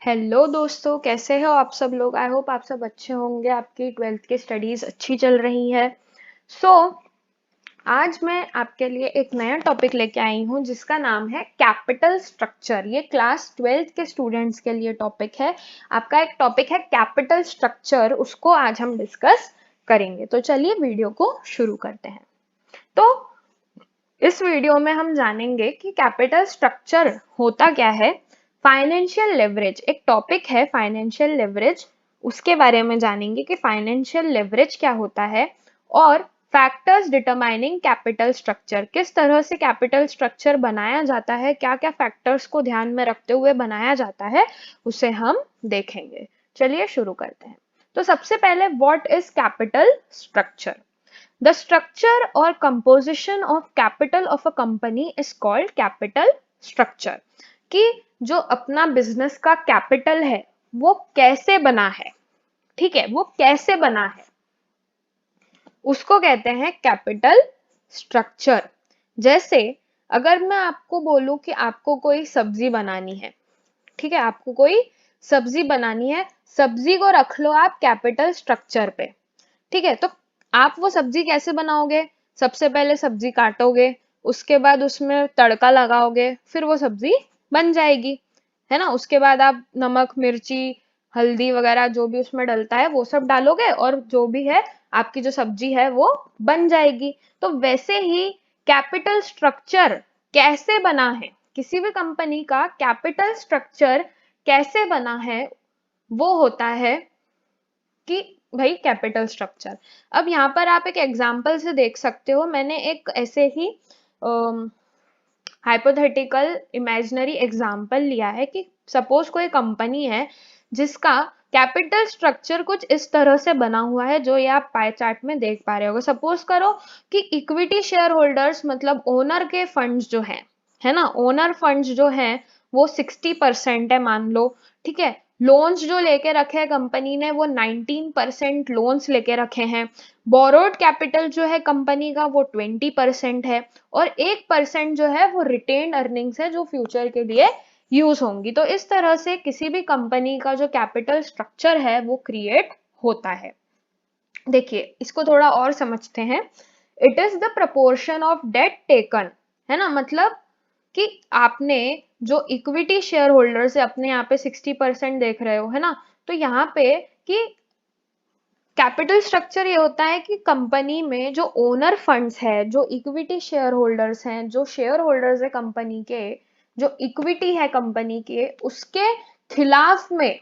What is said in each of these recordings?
Hello दोस्तों, कैसे हो आप सब लोग। आई होप आप सब अच्छे होंगे। आपकी ट्वेल्थ की स्टडीज अच्छी चल रही है। सो आज मैं आपके लिए एक नया टॉपिक लेके आई हूँ जिसका नाम है कैपिटल स्ट्रक्चर। ये क्लास ट्वेल्थ के स्टूडेंट्स के लिए टॉपिक है। आपका एक टॉपिक है कैपिटल स्ट्रक्चर, उसको आज हम डिस्कस करेंगे। तो चलिए वीडियो को शुरू करते हैं। तो इस वीडियो में हम जानेंगे कि कैपिटल स्ट्रक्चर होता क्या है। फाइनेंशियल लेवरेज एक टॉपिक है, फाइनेंशियल लेवरेज, उसके बारे में जानेंगे कि फाइनेंशियल लेवरेज क्या होता है। और फैक्टर्स डिटरमाइनिंग कैपिटल स्ट्रक्चर, किस तरह से कैपिटल स्ट्रक्चर बनाया जाता है, क्या क्या फैक्टर्स को ध्यान में रखते हुए बनाया जाता है, उसे हम देखेंगे। चलिए शुरू करते हैं। तो सबसे पहले what is capital structure. The structure or composition of capital of a company is called capital structure। कि जो अपना बिजनेस का कैपिटल है वो कैसे बना है, ठीक है, वो कैसे बना है उसको कहते हैं कैपिटल स्ट्रक्चर। जैसे अगर मैं आपको बोलूं कि आपको कोई सब्जी बनानी है, ठीक है, आपको कोई सब्जी बनानी है, सब्जी को रख लो आप कैपिटल स्ट्रक्चर पे, ठीक है। तो आप वो सब्जी कैसे बनाओगे। सबसे पहले सब्जी काटोगे, उसके बाद उसमें तड़का लगाओगे, फिर वो सब्जी बन जाएगी, है ना। उसके बाद आप नमक मिर्ची हल्दी वगैरह जो भी उसमें डलता है वो सब डालोगे और जो भी है आपकी जो सब्जी है वो बन जाएगी। तो वैसे ही कैपिटल स्ट्रक्चर कैसे बना है, किसी भी कंपनी का कैपिटल स्ट्रक्चर कैसे बना है, वो होता है कि भाई कैपिटल स्ट्रक्चर। अब यहाँ पर आप एक एग्जाम्पल से देख सकते हो। मैंने एक ऐसे ही हाइपोथेटिकल इमेजिनरी एग्जाम्पल लिया है कि सपोज कोई कंपनी है जिसका कैपिटल स्ट्रक्चर कुछ इस तरह से बना हुआ है जो ये आप पाई चार्ट में देख पा रहे होगे। सपोज करो कि इक्विटी शेयर होल्डर्स मतलब ओनर के फंड्स जो है ना, ओनर फंड्स जो है वो 60% है मान लो, ठीक है। लोन्स जो लेके रखे हैं कंपनी ने वो 19% लोन्स लेके रखे हैं। बोरोड कैपिटल जो है कंपनी का वो 20% है और 1% जो है वो रिटेन्ड अर्निंग्स है जो फ्यूचर के लिए यूज होंगी। तो इस तरह से किसी भी कंपनी का जो कैपिटल स्ट्रक्चर है वो क्रिएट होता है। देखिए इसको थोड़ा और समझते हैं। It is the proportion of debt taken, है ना, मतलब कि आपने जो इक्विटी शेयर होल्डर्स है अपने यहाँ पे 60% देख रहे हो, है ना। तो यहाँ पे कि कैपिटल स्ट्रक्चर ये होता है कि कंपनी में जो ओनर फंड्स है, जो इक्विटी शेयर होल्डर्स हैं, जो शेयर होल्डर्स है कंपनी के, जो इक्विटी है कंपनी के, उसके खिलाफ में,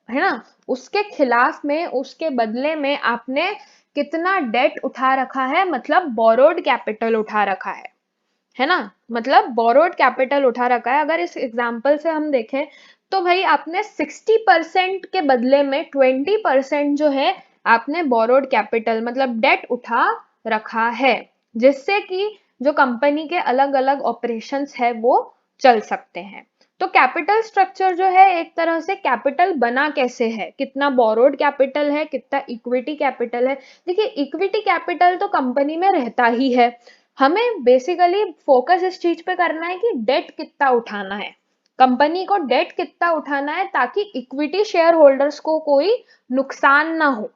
है ना, उसके खिलाफ में, उसके बदले में आपने कितना डेट उठा रखा है, मतलब बोरोड कैपिटल उठा रखा है ना, मतलब बोरोड कैपिटल उठा रखा है। अगर इस एग्जाम्पल से हम देखें तो भाई आपने 60% के बदले में 20% जो है आपने बोरोड कैपिटल मतलब डेट उठा रखा है, जिससे कि जो कंपनी के अलग अलग ऑपरेशंस है वो चल सकते हैं। तो कैपिटल स्ट्रक्चर जो है एक तरह से कैपिटल बना कैसे है, कितना बोरोड कैपिटल है, कितना इक्विटी कैपिटल है। देखिए इक्विटी कैपिटल तो कंपनी में रहता ही है, हमें बेसिकली फोकस इस चीज पे करना है कि डेट कितना उठाना है, कंपनी को डेट कितना उठाना है ताकि इक्विटी शेयर होल्डर्स को कोई नुकसान ना हो,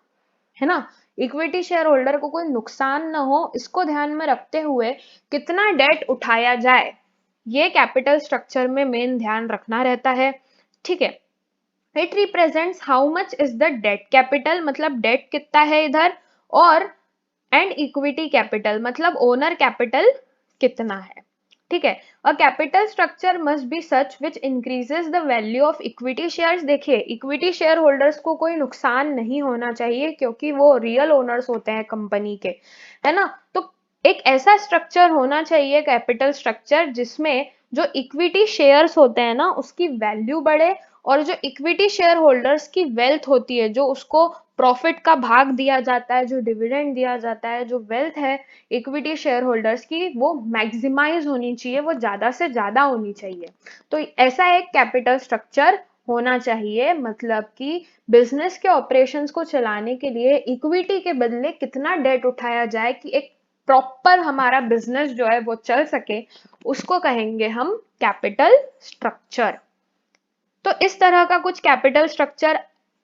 है ना। इक्विटी शेयर होल्डर को कोई नुकसान ना हो, इसको ध्यान में रखते हुए कितना डेट उठाया जाए, ये कैपिटल स्ट्रक्चर में मेन ध्यान रखना रहता है, ठीक है। It represents how much is the debt capital, मतलब डेट कितना है इधर, और एंड इक्विटी कैपिटल मतलब ओनर कैपिटल कितना है, ठीक है। और capital structure must be such which increases the value of equity shares. देखिए इक्विटी शेयर होल्डर्स को कोई नुकसान नहीं होना चाहिए क्योंकि वो रियल ओनर्स होते हैं कंपनी के, है ना। तो एक ऐसा स्ट्रक्चर होना चाहिए कैपिटल स्ट्रक्चर जिसमें जो इक्विटी शेयर्स होते हैं ना उसकी वैल्यू बढ़े, और जो इक्विटी शेयर होल्डर्स की वेल्थ होती है, जो उसको प्रॉफिट का भाग दिया जाता है, जो डिविडेंड दिया जाता है, जो वेल्थ है इक्विटी शेयर होल्डर्स की, वो मैक्सिमाइज होनी चाहिए, वो ज्यादा से ज्यादा होनी चाहिए। तो ऐसा एक कैपिटल स्ट्रक्चर होना चाहिए, मतलब कि बिजनेस के ऑपरेशंस को चलाने के लिए इक्विटी के बदले कितना डेट उठाया जाए कि एक प्रॉपर हमारा बिजनेस जो है वो चल सके, उसको कहेंगे हम कैपिटल स्ट्रक्चर। तो इस तरह का कुछ कैपिटल स्ट्रक्चर,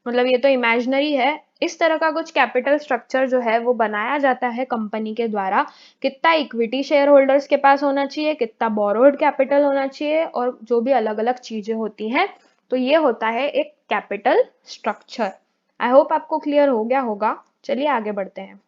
मतलब ये तो इमेजिनरी है, इस तरह का कुछ कैपिटल स्ट्रक्चर जो है वो बनाया जाता है कंपनी के द्वारा। कितना इक्विटी शेयर होल्डर्स के पास होना चाहिए, कितना बोरोड कैपिटल होना चाहिए, और जो भी अलग अलग चीजें होती हैं, तो ये होता है एक कैपिटल स्ट्रक्चर। आई होप आपको क्लियर हो गया होगा। चलिए आगे बढ़ते हैं।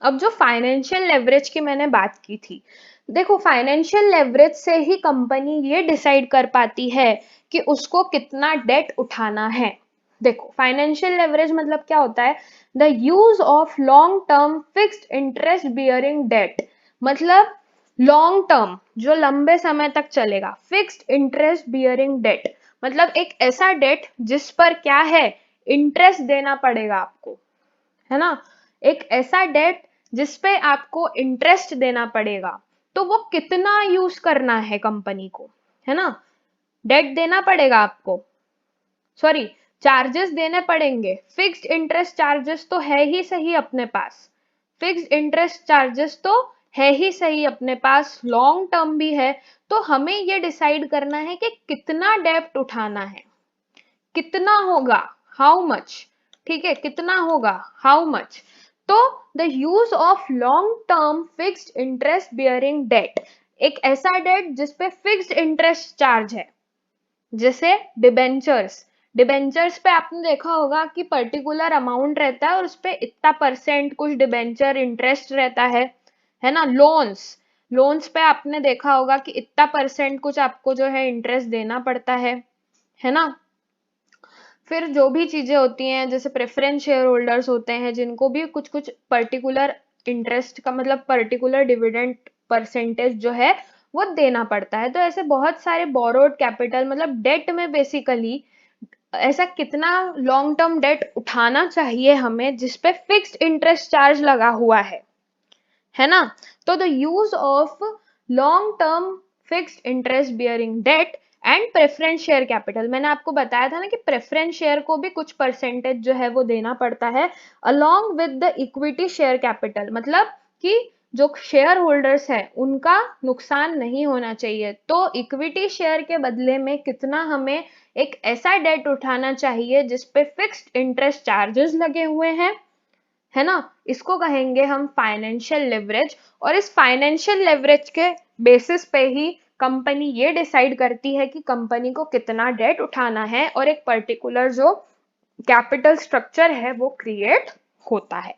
अब जो फाइनेंशियल लेवरेज की मैंने बात की थी, देखो फाइनेंशियल लेवरेज से ही कंपनी ये डिसाइड कर पाती है कि उसको कितना डेट उठाना है। देखो फाइनेंशियल लेवरेज मतलब क्या होता है, the use of long term fixed interest bearing debt, मतलब लॉन्ग टर्म जो लंबे समय तक चलेगा, फिक्स्ड इंटरेस्ट बियरिंग डेट मतलब एक ऐसा डेट जिस पर क्या है, इंटरेस्ट देना पड़ेगा आपको, है ना, एक ऐसा डेट जिसपे आपको इंटरेस्ट देना पड़ेगा। तो वो कितना यूज करना है कंपनी को, है ना, डेट देना पड़ेगा आपको, सॉरी चार्जेस देने पड़ेंगे। फिक्स्ड इंटरेस्ट चार्जेस तो है ही सही अपने पास, फिक्स्ड इंटरेस्ट चार्जेस तो है ही सही अपने पास, लॉन्ग टर्म भी है। तो हमें ये डिसाइड करना है कि कितना डेब्ट उठाना है, कितना होगा, हाउ मच, ठीक है, कितना होगा, हाउ मच। तो the use of long term fixed interest bearing debt, एक ऐसा डेट जिसपे फिक्स्ड इंटरेस्ट चार्ज है, जैसे डिबेंचर्स। डिबेंचर्स पे आपने देखा होगा कि पर्टिकुलर अमाउंट रहता है और उस पे इतना परसेंट कुछ डिबेंचर इंटरेस्ट रहता है ना। लोन्स, लोन्स पे आपने देखा होगा कि इतना परसेंट कुछ आपको जो है इंटरेस्ट देना पड़ता है ना। फिर जो भी चीजें होती हैं जैसे प्रेफरेंस शेयर होल्डर्स होते हैं जिनको भी कुछ कुछ पर्टिकुलर इंटरेस्ट का मतलब पर्टिकुलर डिविडेंड परसेंटेज जो है वो देना पड़ता है। तो ऐसे बहुत सारे बोरोड कैपिटल मतलब डेट में बेसिकली ऐसा कितना लॉन्ग टर्म डेट उठाना चाहिए हमें जिसपे फिक्स्ड इंटरेस्ट चार्ज लगा हुआ है ना। तो the use of long term fixed interest bearing debt and preference share capital, मैंने आपको बताया था ना कि प्रेफरेंस शेयर को भी कुछ परसेंटेज जो है वो देना पड़ता है along with the equity share capital, मतलब कि जो शेयर होल्डर्स है उनका नुकसान नहीं होना चाहिए। तो इक्विटी शेयर के बदले में कितना हमें एक ऐसा डेट उठाना चाहिए जिसपे फिक्स्ड इंटरेस्ट चार्जेस लगे हुए हैं, है ना, इसको कहेंगे हम फाइनेंशियल लेवरेज। और इस फाइनेंशियल लेवरेज के बेसिस पे ही कंपनी ये डिसाइड करती है कि कंपनी को कितना डेट उठाना है और एक पर्टिकुलर जो कैपिटल स्ट्रक्चर है वो क्रिएट होता है।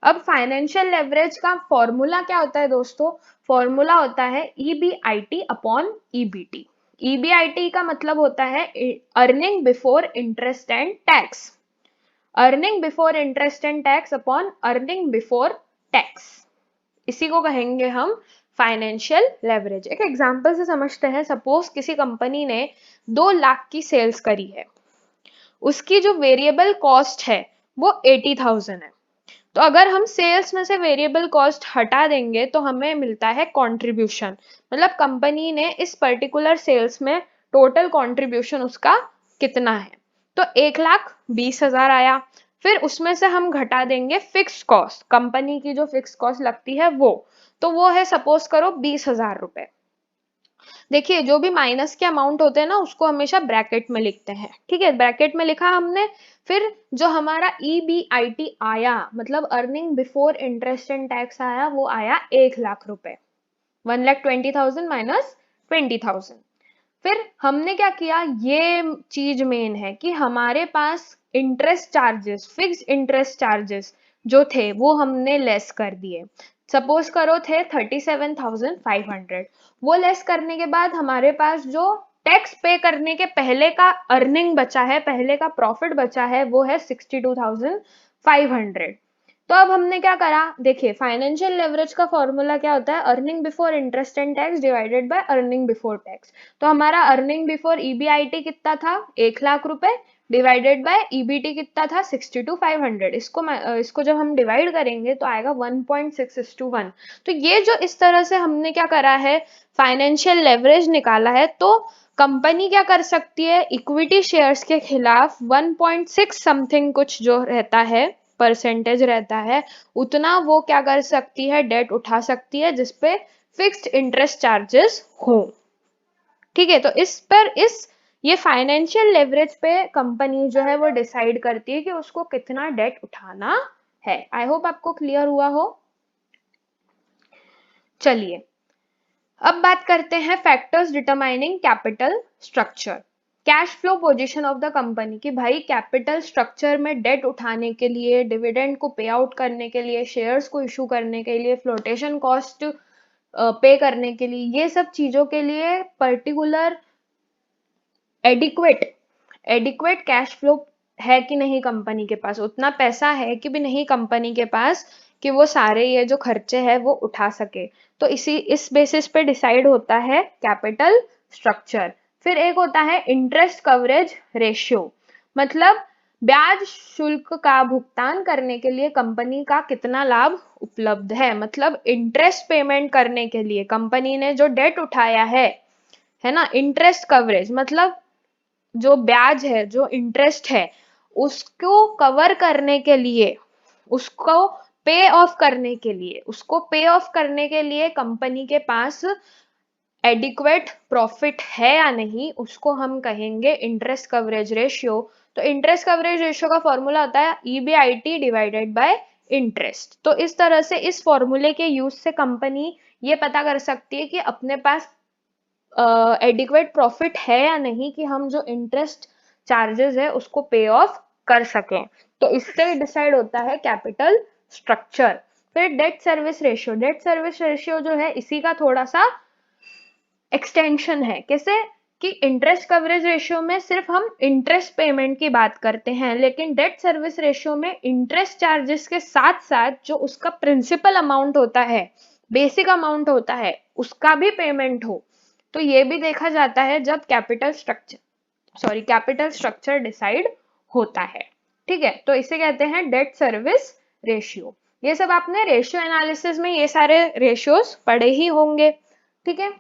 अब फाइनेंशियल लेवरेज का फॉर्मूला क्या होता है दोस्तों, फॉर्मूला होता है EBIT अपॉन EBT। EBIT का मतलब होता है earning before interest and tax, earning before interest and tax upon earning before tax, इसी को कहेंगे हम फाइनेंशियल लेवरेज। एक एग्जांपल से समझते हैं। सपोज किसी कंपनी ने 2 लाख की सेल्स करी है, उसकी जो वेरिएबल कॉस्ट है वो 80,000 है। तो अगर हम सेल्स में से वेरिएबल कॉस्ट हटा देंगे तो हमें मिलता है कंट्रीब्यूशन, मतलब कंपनी ने इस पर्टिकुलर सेल्स में टोटल कंट्रीब्यूशन उसका कितना है। तो 1,20,000 आया। फिर उसमें से हम घटा देंगे फिक्स कॉस्ट, कंपनी की जो फिक्स कॉस्ट लगती है वो, तो वो है सपोज करो 20,000 रुपए। देखिए जो भी माइनस के अमाउंट होते हैं ना उसको हमेशा ब्रैकेट में लिखते हैं, ठीक है, ब्रैकेट में लिखा हमने। फिर जो हमारा EBIT आया मतलब earning before interest and tax आया, वो आया 1,00,000 रुपए, 1,20,000 माइनस 20,000। फिर हमने क्या किया, ये चीज मेन है कि हमारे पास interest charges, fix interest charges जो थे वो हमने लेस कर दिए। सपोज करो थे 37,500, वो लेस करने के बाद हमारे पास जो टैक्स पे करने के पहले का अर्निंग बचा है, पहले का प्रॉफिट बचा है, वो है 62,500। तो अब हमने क्या करा, देखिए फाइनेंशियल लेवरेज का फॉर्मूला क्या होता है, earning before interest and tax divided by earning before tax. तो हमारा अर्निंग बिफोर EBIT कितना था, 1,00,000 रुपए, डिवाइडेड बाय EBT कितना था 62,500। इसको जब हम डिवाइड करेंगे तो आएगा 1.6:1। तो ये जो इस तरह से हमने क्या करा है, फाइनेंशियल लेवरेज निकाला है। तो कंपनी क्या कर सकती है, इक्विटी शेयर्स के खिलाफ 1.6 समथिंग कुछ जो रहता है परसेंटेज रहता है, उतना वो क्या कर सकती है, डेट उठा सकती है जिसपे फिक्स्ड इंटरेस्ट चार्जेस हो। ठीक है, तो इस पर इस ये फाइनेंशियल लेवरेज पे कंपनी जो है वो डिसाइड करती है कि उसको कितना डेट उठाना है। आई होप आपको क्लियर हुआ हो। चलिए अब बात करते हैं factors determining capital structure, cash flow position of the company, कि भाई कैपिटल स्ट्रक्चर में डेट उठाने के लिए, डिविडेंड को पे आउट करने के लिए, शेयर्स को इशू करने के लिए, फ्लोटेशन कॉस्ट पे करने के लिए, ये सब चीजों के लिए पर्टिकुलर एडिक्वेट कैश फ्लो है कि नहीं कंपनी के पास, उतना पैसा है कि भी नहीं कंपनी के पास कि वो सारे ये जो खर्चे हैं वो उठा सके। तो इस बेसिस पे डिसाइड होता है कैपिटल स्ट्रक्चर। फिर एक होता है इंटरेस्ट कवरेज रेशियो, मतलब ब्याज शुल्क का भुगतान करने के लिए कंपनी का कितना लाभ उपलब्ध है, मतलब इंटरेस्ट पेमेंट करने के लिए कंपनी ने जो डेट उठाया है ना, इंटरेस्ट कवरेज मतलब जो ब्याज है, जो इंटरेस्ट है, उसको कवर करने के लिए, उसको पे ऑफ करने के लिए, उसको पे ऑफ करने के लिए कंपनी के पास एडिक्वेट प्रॉफिट है या नहीं, उसको हम कहेंगे इंटरेस्ट कवरेज रेशियो। तो इंटरेस्ट कवरेज रेशियो का फॉर्मूला होता है EBIT डिवाइडेड बाय इंटरेस्ट। तो इस तरह से इस फॉर्मूले के यूज से कंपनी ये पता कर सकती है कि अपने पास एडिक्वेट प्रॉफिट है या नहीं कि हम जो इंटरेस्ट चार्जेस है उसको पे ऑफ कर सकें। तो इससे डिसाइड होता है कैपिटल स्ट्रक्चर। फिर debt service ratio, debt service ratio जो है इसी का थोड़ा सा एक्सटेंशन है। कैसे कि इंटरेस्ट कवरेज रेशियो में सिर्फ हम इंटरेस्ट पेमेंट की बात करते हैं, लेकिन डेट सर्विस रेशियो में इंटरेस्ट चार्जेस के साथ साथ जो उसका प्रिंसिपल अमाउंट होता है, बेसिक अमाउंट होता है, उसका भी पेमेंट हो। तो ये भी देखा जाता है जब कैपिटल स्ट्रक्चर डिसाइड होता है। ठीक है, तो इसे कहते हैं डेट सर्विस रेशियो। ये सब आपने रेशियो एनालिसिस में ये सारे रेशियोज पढ़े ही होंगे। ठीक है,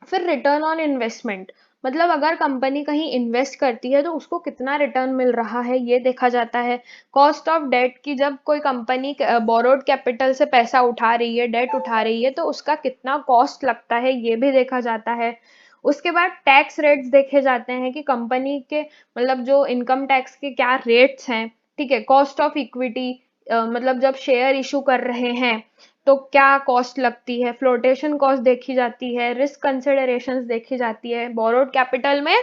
फिर रिटर्न ऑन इन्वेस्टमेंट, मतलब अगर कंपनी कहीं इन्वेस्ट करती है तो उसको कितना रिटर्न मिल रहा है ये देखा जाता है। कॉस्ट ऑफ डेट, की जब कोई कंपनी बोरोड कैपिटल से पैसा उठा रही है, डेट उठा रही है, तो उसका कितना कॉस्ट लगता है ये भी देखा जाता है। उसके बाद टैक्स रेट्स देखे जाते हैं कि कंपनी के मतलब जो इनकम टैक्स के क्या रेट्स हैं। ठीक है, कॉस्ट ऑफ इक्विटी, मतलब जब शेयर इशू कर रहे हैं तो क्या कॉस्ट लगती है, फ्लोटेशन कॉस्ट देखी जाती है, रिस्क कंसिडरेशंस देखी जाती है। बोरोड कैपिटल में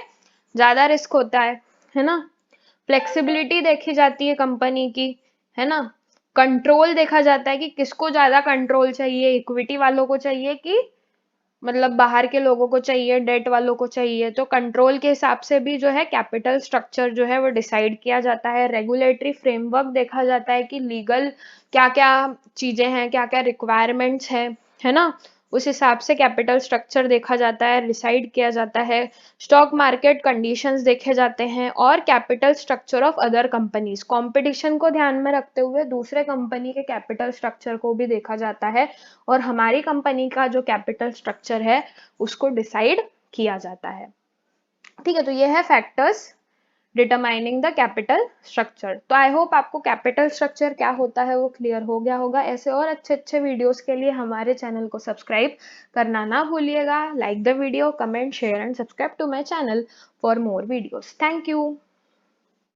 ज्यादा रिस्क होता है ना। फ्लेक्सिबिलिटी देखी जाती है कंपनी की, है ना। कंट्रोल देखा जाता है कि किसको ज्यादा कंट्रोल चाहिए, इक्विटी वालों को चाहिए कि मतलब बाहर के लोगों को चाहिए, डेट वालों को चाहिए। तो कंट्रोल के हिसाब से भी जो है कैपिटल स्ट्रक्चर जो है वो डिसाइड किया जाता है। रेगुलेटरी फ्रेमवर्क देखा जाता है कि लीगल क्या क्या चीजें हैं, क्या क्या रिक्वायरमेंट्स हैं, है ना। उस हिसाब से कैपिटल स्ट्रक्चर देखा जाता है, डिसाइड किया जाता है। स्टॉक मार्केट कंडीशंस देखे जाते हैं और capital structure of other companies, competition को ध्यान में रखते हुए दूसरे कंपनी के कैपिटल स्ट्रक्चर को भी देखा जाता है और हमारी कंपनी का जो कैपिटल स्ट्रक्चर है उसको डिसाइड किया जाता है। ठीक है, तो ये है factors determining the capital structure. तो आई होप आपको कैपिटल स्ट्रक्चर क्या होता है वो क्लियर हो गया होगा। ऐसे और अच्छे अच्छे वीडियोस के लिए हमारे चैनल को सब्सक्राइब करना ना भूलिएगा। Like the video, comment, share and subscribe to my channel for more videos. Thank you.